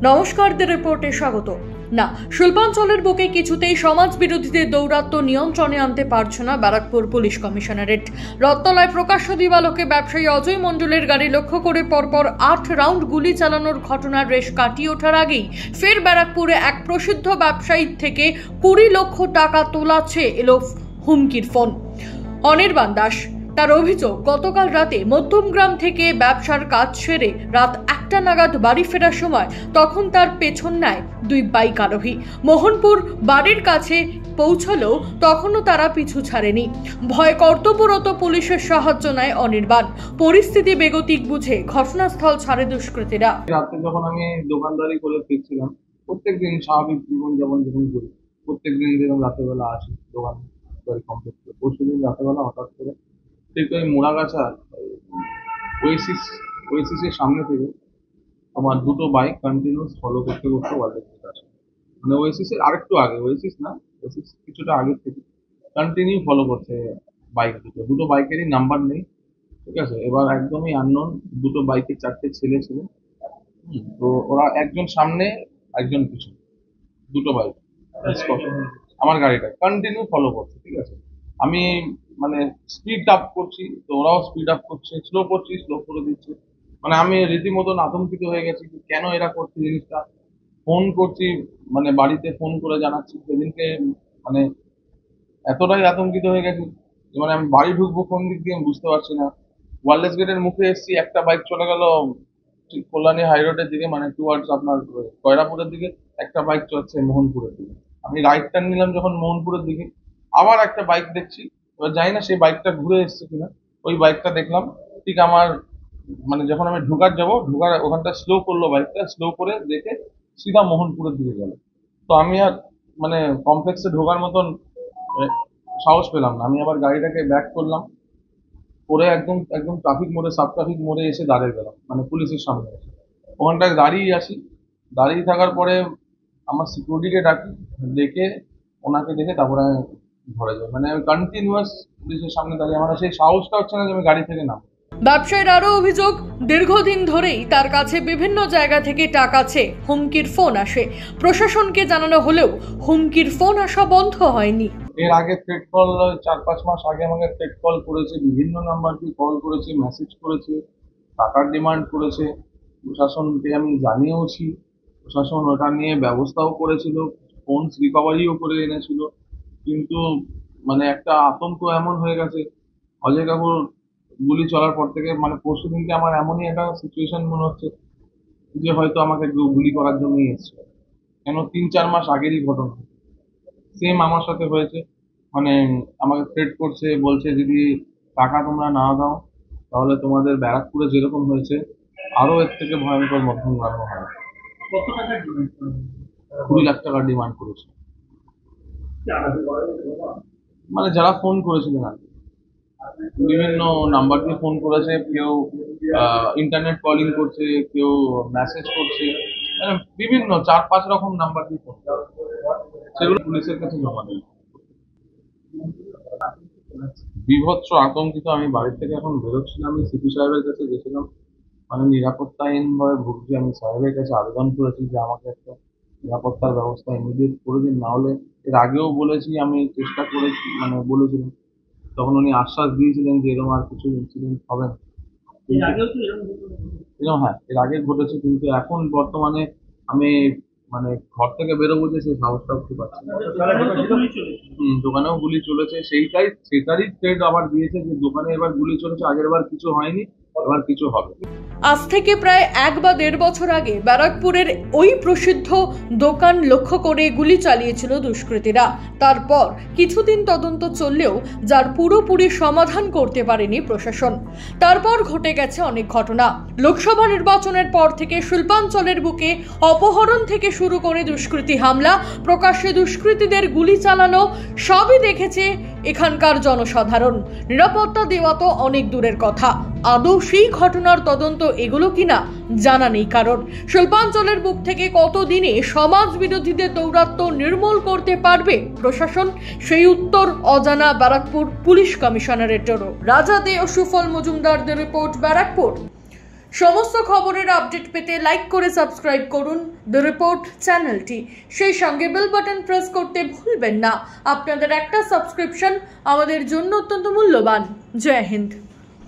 নমস্কার, দ্য রিপোর্টে স্বাগত। না, শিল্পাঞ্চলের বুকে কিছুতেই সমাজ বিরোধীদের দৌরাত্ম্য নিয়ন্ত্রণে আনতে পারছে না ব্যারাকপুর পুলিশ কমিশনারেট। রথতলায় প্রকাশ্য দিবালোকে ব্যবসায়ী অজয় মণ্ডলের গাড়ি লক্ষ্য করে পরপর 8 রাউন্ড গুলি চালানোর ঘটনার রেশ কাটিয়ে ওঠার আগেই ফের ব্যারাকপুরে এক প্রসিদ্ধ ব্যবসায়ীর থেকে 20 লক্ষ টাকা তোলাচ্ছে এলো হুমকির ফোন। অনির্বাণ দাস তার অভিযোগ, গতকাল রাতে মধ্যমগ্রাম থেকে ব্যবসার কাজ সেরে রাত 1টা নাগাদ বাড়ি ফেরার সময় তখন তার পেছন নেয় 2 বাইক আরোহী। মোহনপুর বাড়ির কাছে পৌঁছলেও তখনও তারা পিছু ছাড়েনি। ভয় কর্তব্যরত পুলিশের সাহায্য নেয় অনির্বাণ। পরিস্থিতি বেগতিক বুঝে ঘটনাস্থল ছাড়ে দুষ্কৃতীরা। রাতে যখন আমি দোকানদারি করে ফিরছিলাম, প্রত্যেকদিন স্বাভাবিক জীবনযাপন যখন করি, প্রত্যেকদিন যেরকম রাতেরবেলা আসি দোকানদারি কমপ্লিট করে, পরশুদিন রাতেরবেলা হঠাৎ করে ঠিক ওই মোড়াগাছা ওয়েসিসের সামনে থেকে আমার 2টো বাইক কন্টিনিউস ফলো করতে করতে ওয়ার্ল্ডের আসে। মানে ওয়েসিসের আরেকটু আগে, ওয়েসিস না, ওয়েসিস কিছুটা আগে থেকে কন্টিনিউ ফলো করছে বাইক। দুটো বাইকেরই নাম্বার নেই, ঠিক আছে। এবার একদমই আননোন 2টো বাইকে 4টে ছেলে ছিল। তো ওরা একজন সামনে একজন পিছনে, 2টো বাইক আমার গাড়িটা কন্টিনিউ ফলো করছে, ঠিক আছে। আমি মানে স্পিড আপ করছি, তো ওরাও স্পিড আপ করছে, স্লো করছি, স্লো করে দিচ্ছে। মানে আমি রীতিমতন আতঙ্কিত হয়ে গেছি কেন এরা করছে জিনিসটা। ফোন করছি, মানে বাড়িতে ফোন করে জানাচ্ছি। সেদিনকে মানে এতটাই আতঙ্কিত হয়ে গেছি যে মানে আমি বাড়ি ঢুকবো কোন দিক দিয়ে আমি বুঝতে পারছি না। ওয়ারলেস গেটের মুখে এসেছি, একটা বাইক চলে গেল কল্যাণী হাই রোডের দিকে, মানে টুয়ার্ডস আপনার কয়রাপুরের দিকে, একটা বাইক চলছে মোহনপুরের দিকে। আমি রাইট টার্ন নিলাম যখন মোহনপুরের দিকে, আবার একটা বাইক দেখছি। এবার জানি না সেই বাইকটা ঘুরে এসছে কিনা, ওই বাইকটা দেখলাম ঠিক আমার মানে যখন আমি ঢোকার ওখানটা স্লো করলো, বাইকটা স্লো করে দেখে সিধা মোহনপুরের দিকে গেল। তো আমি আর মানে কমপ্লেক্সে ঢোকার মতন সাহস পেলাম না। আমি আবার গাড়িটাকে ব্যাক করলাম, করে একদম একদম ট্রাফিক মোড়ে, সাব ট্রাফিক মোড়ে এসে দাঁড়িয়ে গেলাম, মানে পুলিশের সামনে এসে। ওখানটায় দাঁড়িয়ে আসি, দাঁড়িয়ে থাকার পরে আমার সিকিউরিটিকে ডাকি, ডেকে ওনাকে দেখে তারপরে আমি ঘরে যাই। মানে আমি কন্টিনিউয়াস পুলিশের সামনে দাঁড়িয়ে, আমার সেই সাহসটা হচ্ছে না যে আমি গাড়ি থেকে নাম। ব্যবসায়ীর আরো অভিযোগ, দীর্ঘদিন ধরেই তার কাছে বিভিন্ন জায়গা থেকে টাকা চেয়ে হুমকির ফোন আসে। প্রশাসনকে জানানো হলেও হুমকির ফোন আসা বন্ধ হয়নি। এর আগে থ্রেট কল 4-5 মাস আগে আমাকে থ্রেট কল করেছে, বিভিন্ন নাম্বার দিয়ে কল করেছে, মেসেজ করেছে, টাকার ডিমান্ড করেছে। প্রশাসনকে আমি জানিয়েওছি, প্রশাসন ওটা নিয়ে ব্যবস্থাও করেছিল, ফোন রিকভারিও করে এনেছিল। কিন্তু মানে একটা আতঙ্ক এমন হয়ে গেছে অজয় কাকুর গুলি চলার পর থেকে, মানে পরশু দিনকে আমার এমনই একটা সিচুয়েশন মনে হচ্ছে যে হয়তো আমাকে গুলি করার জন্যই এসছে। কেন 3-4 মাস আগেরই ঘটনা সেম আমার সাথে হয়েছে। মানে আমাকে থ্রেট করছে, বলছে যদি টাকা তোমরা না দাও তাহলে তোমাদের ব্যারাকপুরে যেরকম হয়েছে আরো এর থেকে ভয়ঙ্কর মধ্যমগ্রামে হবে। কত টাকা ডিমান্ড করেন? 20 লাখ টাকা ডিমান্ড করেছে। মানে যারা ফোন করেছিলেন আর কি, বিভিন্ন নাম্বার দিয়ে ফোন করেছে, কেউ ইন্টারনেট কলিং করছে, কেউ মেসেজ করছে, মানে বিভিন্ন 4-5 রকম নাম্বার দিয়ে ফোন, সেগুলো পুলিশের কাছে জমা দেয়। বিভৎস আতঙ্কিত আমি বাড়ি থেকে এখন বেরোচ্ছিলাম, আমি সিপি সাহেবের কাছে গেছিলাম, মানে নিরাপত্তাহীনভাবে ভুগছি। আমি সাহেবের কাছে আবেদন করেছি যে আমাকে একটা নিরাপত্তার ব্যবস্থা ইমিডিয়েট করে দিন, না হলে এর আগেও বলেছি, আমি চেষ্টা করেছি, মানে বলেছিলাম, তখন উনি আশ্বাস দিয়েছিলেন যে এরকম আর কিছু ইনসিডেন্ট হবে না। এরকম হ্যাঁ, এর আগে ঘটেছে, কিন্তু এখন বর্তমানে আমি মানে ঘর থেকে বেরোবো যে সেই সাহসটাও খুব পাচ্ছি না। দোকানেও গুলি চলেছে, সেটারই থ্রেট আবার দিয়েছে যে দোকানে এবার গুলি চলেছে, আগের বার কিছু হয়নি, এবার কিছু হবে। আজ থেকে প্রায় 1 বা 1.5 বছর আগে ব্যারাকপুরের ওই প্রসিদ্ধ দোকান লক্ষ্য করে গুলি চালিয়েছিল দুষ্কৃতীরা। তারপর কিছুদিন তদন্ত চললেও যার পুরোপুরি সমাধান করতে পারেনি প্রশাসন। তারপর ঘটে গেছে অনেক ঘটনা। লোকসভা নির্বাচনের পর থেকে শিল্পাঞ্চলের বুকে অপহরণ থেকে শুরু করে দুষ্কৃতী হামলা, প্রকাশ্যে দুষ্কৃতীদের গুলি চালানো, সবই দেখেছে এখানকার জনসাধারণ। নিরাপত্তা দেওয়া তো অনেক দূরের কথা, আদৌ সেই ঘটনার তদন্ত এগুলো কিনা জানা নেই কারণ। শিল্পাঞ্চলের বুক থেকে কতদিনে সমাজ বিরোধীদের দৌরাত্ম্য নির্মূল করতে পারবে প্রশাসন, সেই উত্তর অজানা ব্যারাকপুর পুলিশ কমিশনারেটেরও। রাজা দে ও সুফল মজুমদারদের রিপোর্ট, ব্যারাকপুর। সমস্ত খবরের আপডেট পেতে লাইক করে সাবস্ক্রাইব করুন দ্য রিপোর্ট চ্যানেলটি। সেই সঙ্গে বেল বাটন প্রেস করতে ভুলবেন না। আপনাদের একটা সাবস্ক্রিপশন আমাদের জন্য অত্যন্ত মূল্যবান। জয় হিন্দ।